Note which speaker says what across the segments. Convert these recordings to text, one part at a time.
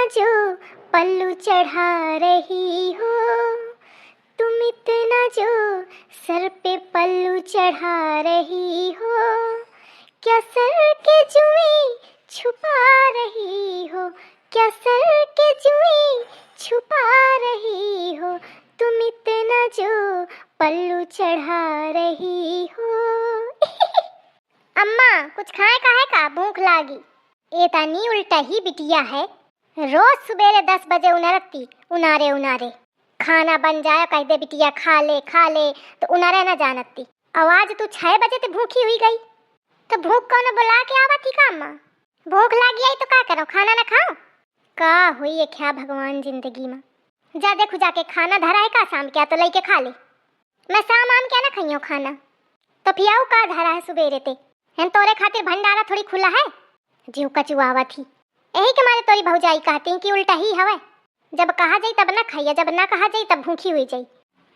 Speaker 1: जो पल्लू चढ़ा रही हो, तुम इतना जो सर पे पल्लू चढ़ा रही हो, क्या सर के जुएं छुपा रही हो, क्या सर के जुएं छुपा रही हो, तुम इतना जो पल्लू चढ़ा रही हो। अम्मा कुछ खाए का है का, भूख लागी। ये तानी उल्टा ही बिटिया है, रोज सुबेरे 10 बजे उनरती उनारे उनारे खाना बन जाए कह दे बिटिया खा ले तो उनारे न जानती। आवाज तू 6 बजे ते भूखी हुई गई तो भूख कौन बुला के आवा थी का अम्मा? भूख लागी आई तो का करो, खाना ना खाओ का हुई है क्या भगवान जिंदगी में। जा देखो जाके खाना धरा है का शाम क्या तो लेके खा ले। मैं शाम आम क्या ना खाइयो खाना तो पियाऊ का धरा है सुबेरे ते हम तोरे खातिर भंडारा थोड़ी खुला है। जीव कचुआवा थी यही के मारे तोरी भौजाई कहती हैं कि उल्टा ही हवे, जब कहा जाई तब ना खाइया, जब ना कहा जाई तब भूखी हुई जाई।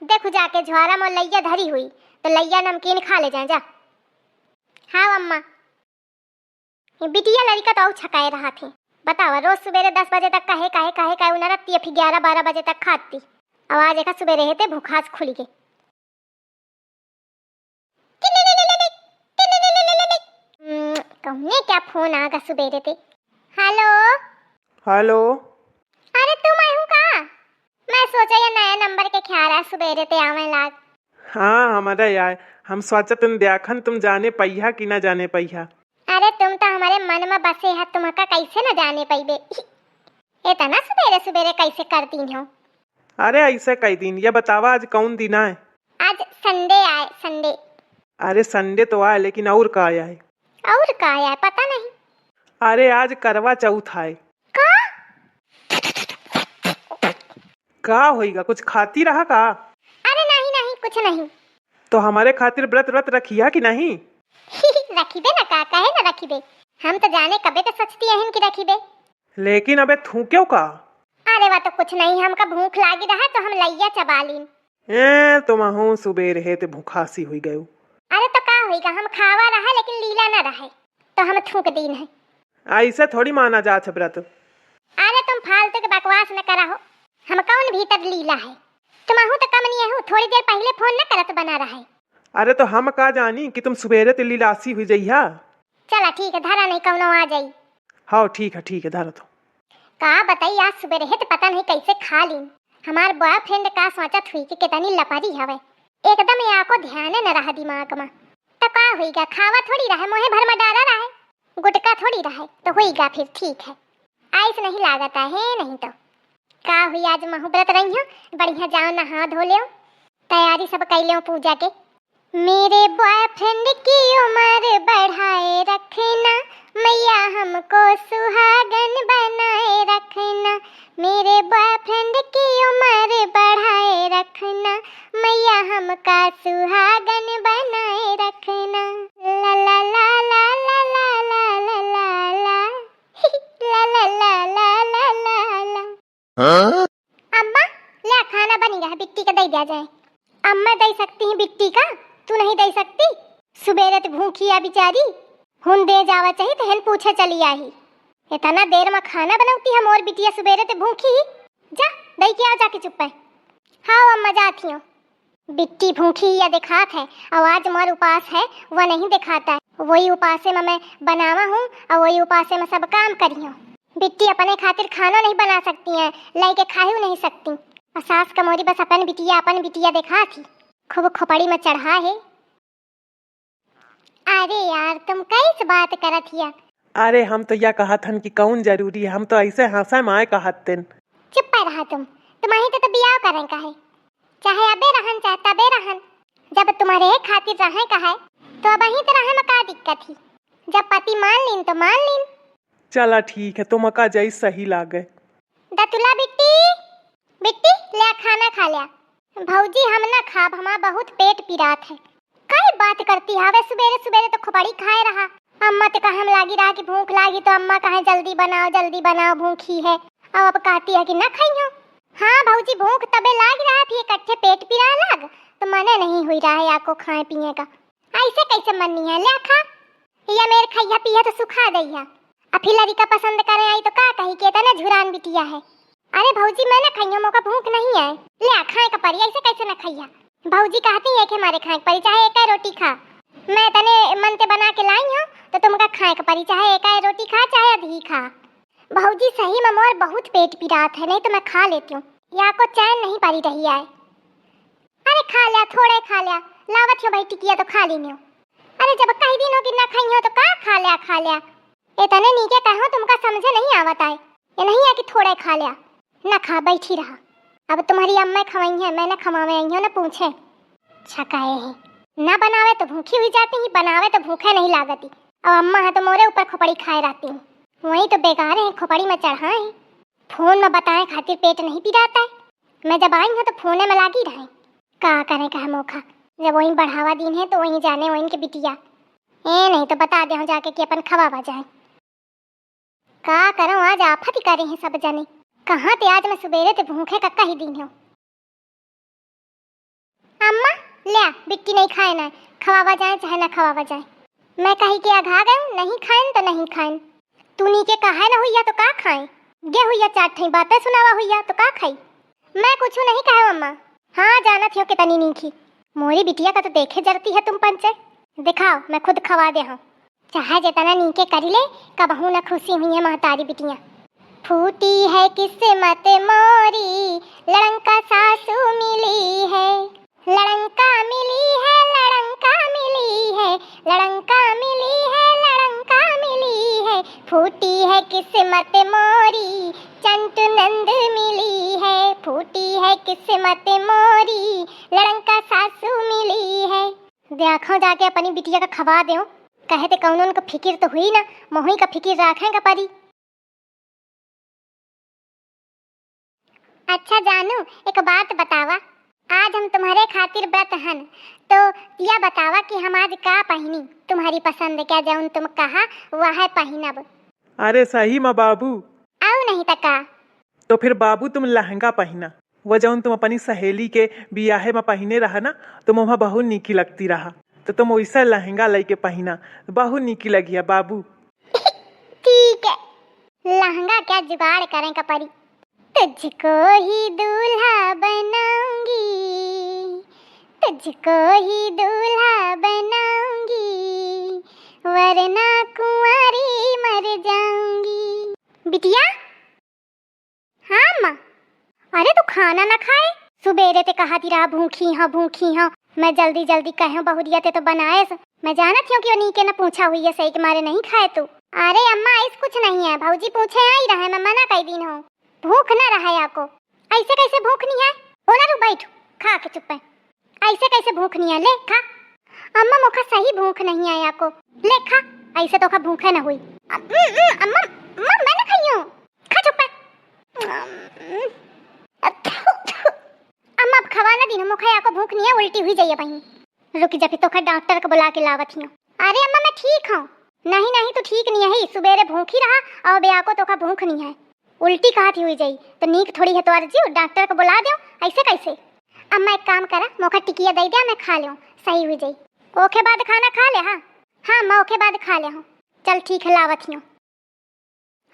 Speaker 1: देखो जाके झुआरा में लैया धरी हुई तो लैया नमकीन खा ले जाए जा। हाँ अम्मा, ये बिटिया लड़का तो छकाए रहा थे। बतावा रोज सुबेरे 10 बजे तक कहे उनरती फिर 11-12 बजे तक खाती। आवाज एक सुबेरे हेते भूखास खुली के कहने क्या फोन आगा सुबेरे ते। Hello
Speaker 2: hello.
Speaker 1: अरे तुम आई हूँ का? मैं सोचा ये नया नंबर के ख्याल है सुबेरे ते आवे लाग।
Speaker 2: हाँ हमारा यार, हम सोचा तुम देखन तुम जाने पैया कि ना जाने पैया।
Speaker 1: अरे तुम तो हमारे मन में बसे है, तुम का कैसे न जाने पैबे। इतना सुबेरे सुबेरे कैसे करती हो?
Speaker 2: अरे ऐसे कई दिन, ये बतावा आज कौन दिन है?
Speaker 1: आज संडे आए, संडे।
Speaker 2: अरे संडे तो आए लेकिन और का आया है?
Speaker 1: और का आया है पता नहीं।
Speaker 2: अरे आज करवा चौथ है। का होइगा, कुछ खाती रहा का?
Speaker 1: अरे नहीं कुछ नहीं।
Speaker 2: तो हमारे खातिर व्रत रखिया कि नहीं?
Speaker 1: रखी दे ना का, कहे ना रखी दे। हम तो जाने कबे तो सोचती हैं कि रखी दे।
Speaker 2: लेकिन अबे थू क्यों का?
Speaker 1: अरे वह तो कुछ नहीं, हमका भूख लागी रहा तो हम लैया चबा लीन।
Speaker 2: तुम हूँ सुबेरे है ते भूखासी हुई गयो।
Speaker 1: अरे तो का होइगा, हम खावा रहा लेकिन लीला ना रहे तो हम थूक दीन है।
Speaker 2: ऐसे थोड़ी माना जात है व्रत।
Speaker 1: अरे तुम फालतू के बकवास न करा हो, हम कौन भीतर लीला है। तुम आहू तो कम नहीं आहू, थोड़ी देर पहले फोन न करत बना रहा है।
Speaker 2: अरे तो हम का जानी कि तुम सुबेरे ते लीलासी हुई जइहा।
Speaker 1: चला ठीक है, धरा नहीं कौनो आ जाई।
Speaker 2: हाँ ठीक है धरा तो।
Speaker 1: का बताई आज सुबेरे है तो पता नहीं कैसे खा ली। हमार बॉयफ्रेंड का सोचत हुई कि कितनी लपरी हवे, एकदम यहाँ को ध्यान न रहा दिमाग में। तो का होइगा, खावा थोड़ी रहे, मोहे भर में डाला रहे, गुटका थोड़ी रहे तो होइगा फिर ठीक है। आइस नहीं लागता है नहीं तो का हुई। आज महु व्रत रही हूँ, बढ़िया जाओ नहा धो ले, तैयारी सब कर ले पूजा के। मेरे बॉयफ्रेंड की उम्र बढ़ाए रखना, मैया हमको सुहागन बनाए रखना। मेरे बॉयफ्रेंड की उम्र बढ़ाए रखना, मैया हमका सुहागन बनाए रखना। ला ला ला ला ला ला ला ला ला ला ला ला ला ला ला। अम्मा ले खाना बनी रहा, बिट्टी का दे दिया जाए। अम्मा दे सकती हैं बिट्टी का, तू नहीं दे सकती? सुबेरे तो भूखी है बेचारी, हुन दे जावा चाहिए तो हन पूछे चली आई। इतना देर में खाना बनाती हम और बिटिया सुबेरे तो भूखी ही। जा दे के आओ जाके चुप है। हाँ अम्मा जाती हूँ। बिट्टी भूखी या दिखात है, आवाज मोर उपास है वह नहीं दिखाता है। वही उपासे में मैं बनावा हूँ और वही उपासे में सब काम करी हूँ। बिट्टी अपने खातिर खाना नहीं बना सकती हैं, लेके खाई नहीं सकती। और सास का मोरी बस अपन बिटिया देखा थी, खूब खोपड़ी में चढ़ा है। अरे यार तुम कैसे बात करत हिया?
Speaker 2: अरे हम तो यह कहत हन कि कौन जरूरी है, हम तो ऐसे हंसा माए कहत तेन।
Speaker 1: चुप रहा तुम्हारी तो बियाह करें का है, चाहे अबे रहन चाहे तबे रहन। जब तुम्हारे खातिर रहे का है तो अब ही तो रहे में का दिक्कत ही। जब पति मान लीन तो मान लीन।
Speaker 2: चला ठीक है, तुम का जई सही लागे।
Speaker 1: दतुला बिट्टी बिट्टी ले खाना खा लिया। भौजी हम ना खाब, हमारा बहुत पेट पिरात है। कई बात करती है सुबेरे तो खोपड़ी खाए रहा। अम्मा तो कहा हम लागी रहा कि भूख लागी तो अम्मा कहे जल्दी बनाओ भूखी है। अब कहती है कि ना खाइयो। हाँ भौजी भूख तबे लाग रहा फिर इकट्ठे पेट पिरा लग तो मने नहीं हुई रहा है आपको खाए पिए का। ऐसे कैसे मननी है, ले खा या मेरे खैया पिया तो सुखा दैया। अभी लड़का पसंद करे आई तो का कही के तना झुरान भी बिटिया है। अरे भौजी मैं ना खइयो, मोका भूख नहीं है। ले खाए का परी, ऐसे कैसे ना खइया। भौजी कहती है कि हमारे खाए का परी, चाहे एक रोटी खा। मैं तने मन से बना के लाई हूँ तो तुमका खाए का परी, चाहे एक रोटी खा चाहे आधी खा। भौजी सही में मोर बहुत पेट पीड़ात है, नहीं तो मैं खा लेती हूँ। या को चैन नहीं पड़ी रही है। अरे खा लिया, थोड़े खा लिया, लावत हो भाई टिकिया तो खा लेनी हो। अरे जब कई दिन हो कि ना खाई हो तो का खा लिया। इतने नीचे कहो तुमका समझे नहीं आवत है। ये नहीं है कि थोड़े खा लिया, ना खा बैठी रहा। अब तुम्हारी अम्मा खवाई है, मैं ना खवावे आई हूँ ना पूछे। छकाए है ना, बनावे तो भूखी हुई जाती ही, बनावे तो भूखे नहीं लागती। अब अम्मा है तो मोरे ऊपर खोपड़ी खाए रहती हूँ, वही तो बेकार है खोपड़ी में चढ़ाए। फोन में बताए खातिर पेट नहीं पीड़ाता है। मैं जब आई हूँ तो फोने में लागी रहे। का करे का मौका, जब वही बढ़ावा दिन है तो वही जाने वही के बिटिया। ए नहीं तो बता दे जाके कि अपन खवावा जाए। का करो आज आफत ही करे हैं सब जने। कहाँ थे आज मैं सुबेरे ते भूखे कक्का ही दिन हो। अम्मा ले बिट्टी नहीं खाए ना, खवावा जाए चाहे ना खवावा जाए। मैं कहीं के आघा गए, नहीं खाएं तो नहीं खाएं। तू नीचे कहा ना हुई तो का खाएं। गे हुई चाट ठई बातें सुनावा हुई तो का खाई। मैं कुछ नहीं कहा अम्मा। हाँ जाना थियो कि तनी नीखी। मोरी बिटिया का तो देखे जरती है तुम पंचे। दिखाओ मैं खुद खवा दे हूँ, चाहे जितना नीचे कर ले। कबहू न खुशी हुई है महतारी बिटिया। फूटी है किस्मत मोरी, लड़का सासू मिली है। लड़का मिली है, लड़का मिली है, लड़का मिली है, लड़का मिली है। फूटी है किस्मत मोरी, चंटू नंद मिली है। फूटी है किस्मत मोरी, लड़का सासू मिली है। देखो जाके अपनी बिटिया का खवा दो। कहते कौन उनका फिक्र तो हुई ना, मोही का फिक्र रखेगा परी। अच्छा जानू एक बात बतावा, आज हम तुम्हारे खातिर व्रत हन, तो यह बतावा कि हम आज का पहनी। तुम्हारी पसंद क्या जौन तुम कहा वह है पहनब।
Speaker 2: अरे सही में बाबू।
Speaker 1: आओ नहीं तका
Speaker 2: तो फिर बाबू तुम लहंगा पहना, वो जौन तुम अपनी सहेली के बियाहे में पहने रहा ना, तुम वहाँ बहुत नीकी लगती रहा, तो तुम वैसा लहंगा लेके पहना, बहुत नीकी लगी है बाबू।
Speaker 1: ठीक है, लहंगा क्या जुगाड़ करें कपरी। तुझको ही दूल्हा बनाऊंगी, तुझको ही दूल्हा बनाऊंगी, वरना कुंवारी मर जाऊंगी। बिटिया हाँ माँ। अरे तू खाना ना खाए, सुबेरे ते कहा रहा भूखी हाँ भूखी हाँ। मैं जल्दी जल्दी कहूँ बहुरिया ते तो बनाए। मैं जानत हूँ कि वो नीके ना पूछा हुई है सही के मारे नहीं खाए तू। अरे अम्मा ऐस कुछ नहीं है, भौजी पूछे आई रहे, मैं मना कई दिन हो। भूख ना रहा है आपको, ऐसे कैसे भूख नहीं है। हो ना रू बैठ खा के चुप है, ऐसे कैसे भूख नहीं है। ले खा। अम्मा मोखा सही भूख नहीं है आपको, ले खा, ऐसे तो खा भूखे ना हुई। अम्मा मैं ना खाई हूँ, खा चुप है। अम्मा अब खवाना दिन मोखा आपको भूख नहीं है, उल्टी हुई जाइए वहीं। रुक जा फिर तो खा डॉक्टर को बुला के लावत हूँ। अरे अम्मा मैं ठीक हूँ। नहीं तो ठीक नहीं है, सुबेरे भूखी रहा और ब्याह को तो का भूख नहीं है, उल्टी कहा थी हुई जाई तो नीक थोड़ी है तो अर्जी डॉक्टर को बुला दो। ऐसे कैसे। अम्मा एक काम करा, मोखा टिकिया दे दिया, मैं खा लूँ, सही हुई जाई। ओके बाद खाना खा ले। हाँ मैं ओके बाद खा ले हूँ। चल ठीक है लावत हूँ।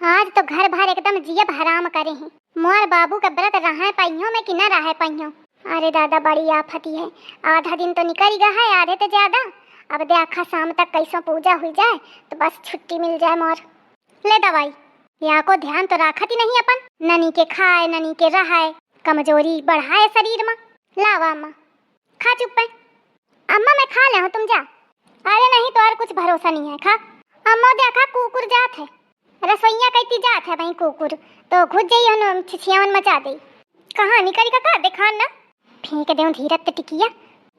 Speaker 1: आज तो घर भर एकदम जियब हराम करे हैं। मोर बाबू का व्रत रहा पाइयों में कि न रहा पाइयों। अरे दादा बड़ी आफती है, आधा दिन तो निकल गया है, आधे तो ज्यादा। अब देखा शाम तक कैसो पूजा हुई जाए तो बस छुट्टी मिल जाए मोर। ले दवाई, या को ध्यान तो रखत ही नहीं अपन, ननी के खाए ननी के रहाए, कमजोरी बढ़ाए शरीर में। लावा अम्मा खा चुप है। अम्मा मैं खा ले हूँ, तुम जा। अरे नहीं तो और कुछ भरोसा नहीं है, खा। अम्मा देखा कुकुर जात है, रसोईया कहती जात है भाई कुकुर, तो घुस जाइए छिछियावन मचा दे। कहाँ निकरी का देखा ना, फेंक दे धीरत टिकिया।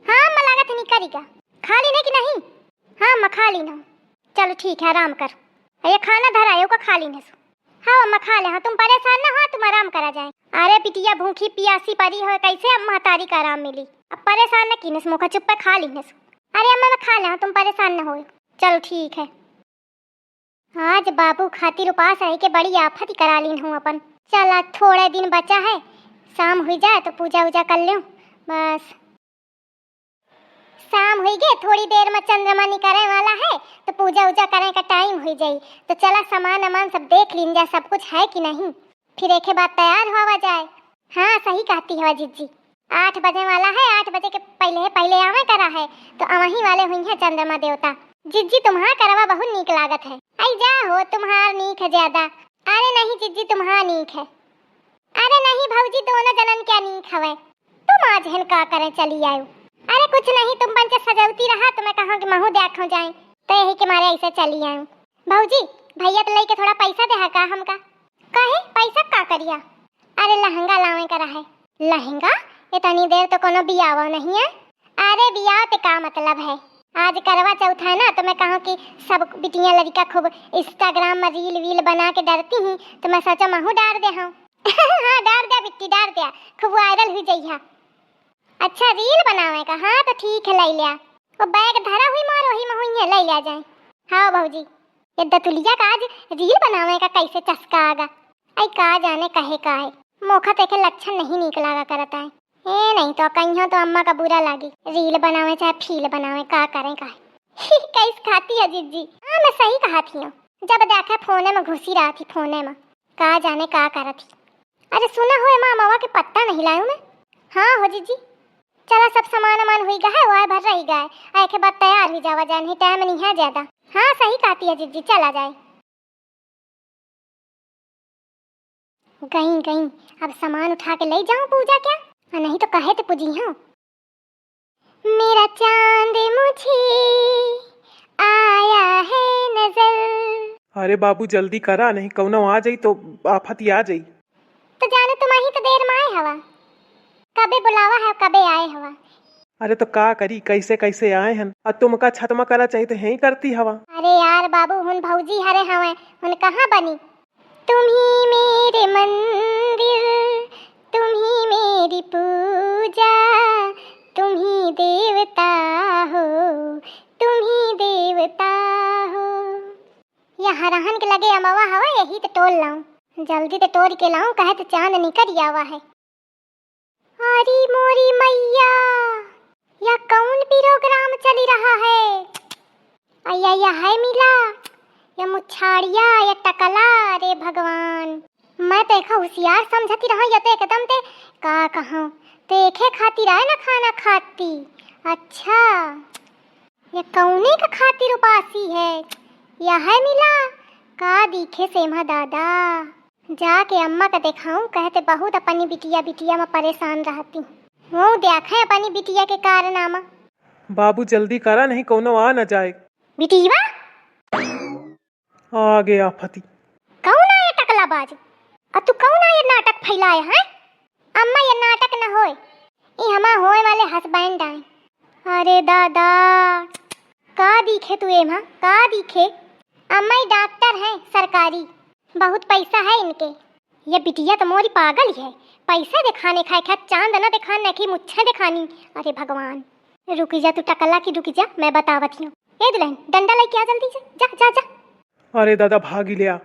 Speaker 1: हाँ मैं लागत निकरी का, खा ली नहीं कि नहीं। हाँ मैं खा ली ना, चलो ठीक है आराम कर। ये खाना धरायो का खा ली न। हाँ अम्मा खा ले। हाँ तुम परेशान ना हो, तुम आराम करा जाए। अरे बिटिया भूखी पियासी परी हो, कैसे अब महतारी का आराम मिली। अब परेशान न कीनस, मुखा चुप पे खा ली नस। अरे अम्मा मैं खा ले, तुम परेशान न हो। चलो ठीक है। आज बाबू खातिर उपास है के बड़ी आफत ही करा लीन हूँ अपन। चल थोड़े दिन बचा है, शाम हुई जाए तो पूजा वूजा कर लूँ। बस शाम हुई गए, थोड़ी देर में चंद्रमा निकलने वाला है तो पूजा वूजा करने का टाइम हुई जाए। तो चला सामान अमान सब देख लीन जाए, सब कुछ है कि नहीं। फिर एक बाद तैयार होवा जाए। हाँ सही कहती है जिज्जी, 8 बजे वाला है, 8 बजे के पहले पहले आवे करा है तो अवही वाले हुई है चंद्रमा देवता। जिज्जी तुम्हारा करवा बहुत नीक लागत है। आई जा हो तुम्हार नीक है ज्यादा। अरे नहीं जिज्जी तुम्हारा नीक है। अरे नहीं भौजी दोनों जनन क्या नीक हवे। तुम आज हन का करे चली आयो। अरे कुछ नहीं तुम बन के सजौती रहा तो मैं कहा कि महू देखो जाए तो यही के मारे ऐसे चली आयो। भौजी भैया तो लेके थोड़ा पैसा दे है का हमका। कहे पैसा का करिया? अरे लहंगा लावे करा है। लहंगा? इतनी देर तो कोनो बियावा नहीं है। अरे बियाह ते का मतलब है, आज करवा चौथ है ना तो मैं कहूँ कि सब बिटियां लड़का खूब इंस्टाग्राम में रील वील बना के डरती हैं तो मैं सोचा महू डाल दे हूँ। हाँ डाल दे बिट्टी डाल दे, खूब वायरल हुई जइहा। अच्छा रील बनावे का? हाँ तो ठीक है ले लिया। वो बैग धरा हुई मारो ही महू ले लिया जाए। हाँ भौजी ये दतुलिया का आज रील बनावे का कैसे चस्का आगा। आई का जाने कहे का है, मोखा देखे लक्षण नहीं निकलागा करता है। ए नहीं तो कहीं तो अम्मा का बुरा लागी। रील बनावे चाहे फील बनावे का करें का कैसे खाती है जिज्जी। हाँ मैं सही कहा थी हूँ, जब देखा फोने में घुसी रहा थी फोने में का जाने का करा थी। अरे सुना हुए माँ मावा के पत्ता नहीं लाऊं मैं। हाँ हो जिज्जी चला सब सामान अमान हुई गए वाय भर रही गए आए के बाद तैयार हुई जावा जाए, नहीं टाइम नहीं है ज्यादा। हाँ सही कहती है जिज्जी चला जाए। गई गई अब सामान उठा के ले जाऊं पूजा क्या, नहीं तो कहे तो पूजी हूँ। मेरा चांद मुझे आया है नजर।
Speaker 2: अरे बाबू जल्दी करा, नहीं कौनो आ जाई तो आफत ही आ जाई।
Speaker 1: तो जाने तुम ही तो देर में आए हवा, कबे बुलावा है कबे आए हवा।
Speaker 2: अरे तो का करी कैसे कैसे आए हन, और तुमका छतमा करा चाहिए तो यही करती हवा।
Speaker 1: अरे यार बाबू हुन भौजी हरे हवे हुन कहाँ बनी। तुम ही मेरे मंदिर, तुम ही मेरी पूजा, तुम ही देवता हो, तुम ही देवता हो। यहाँ रहन के लगे अमवा हवा यही तो तोड़ लाऊं, जल्दी तो तोड़ के लाऊं कहे तो चांद निकल आवा है। अरे मोरी मैया या कौन प्रोग्राम चली रहा है। अया या है मिला या मुछाड़िया या टकला। रे भगवान मैं तो एक होशियार समझती रहा या तो एकदम ते का कहूँ देखे खाती रहे ना खाना खाती। अच्छा ये कौने का खातिर उपासी है या है मिला का दिखे सेमा दादा। जाके अम्मा का दिखाऊं कहते बहुत अपनी बिटिया बिटिया में परेशान रहती। वो देखे अपनी बिटिया के कारनामा।
Speaker 2: बाबू जल्दी करा नहीं कौनो आ न जाए।
Speaker 1: बिटिया
Speaker 2: आ गया आफती।
Speaker 1: कौन आया टकला बाज और तू कौन आया नाटक फैलाए हैं। अम्मा ये नाटक न होए, ये हमा होए वाले हस्बैंड आए। अरे दादा का दिखे तू एमा का दिखे। अम्मा ही डॉक्टर हैं सरकारी, बहुत पैसा है इनके। ये बिटिया तो मोरी पागल ही है, पैसा दिखाने खाए खा चांद न दिखाने की मुच्छे दिखानी। अरे भगवान रुकी जा तू टकला की रुकी जा मैं बतावती हूँ। ए दुल्हन डंडा लेके आ जल्दी से जा जा जा।
Speaker 2: अरे दादा भागी लिया।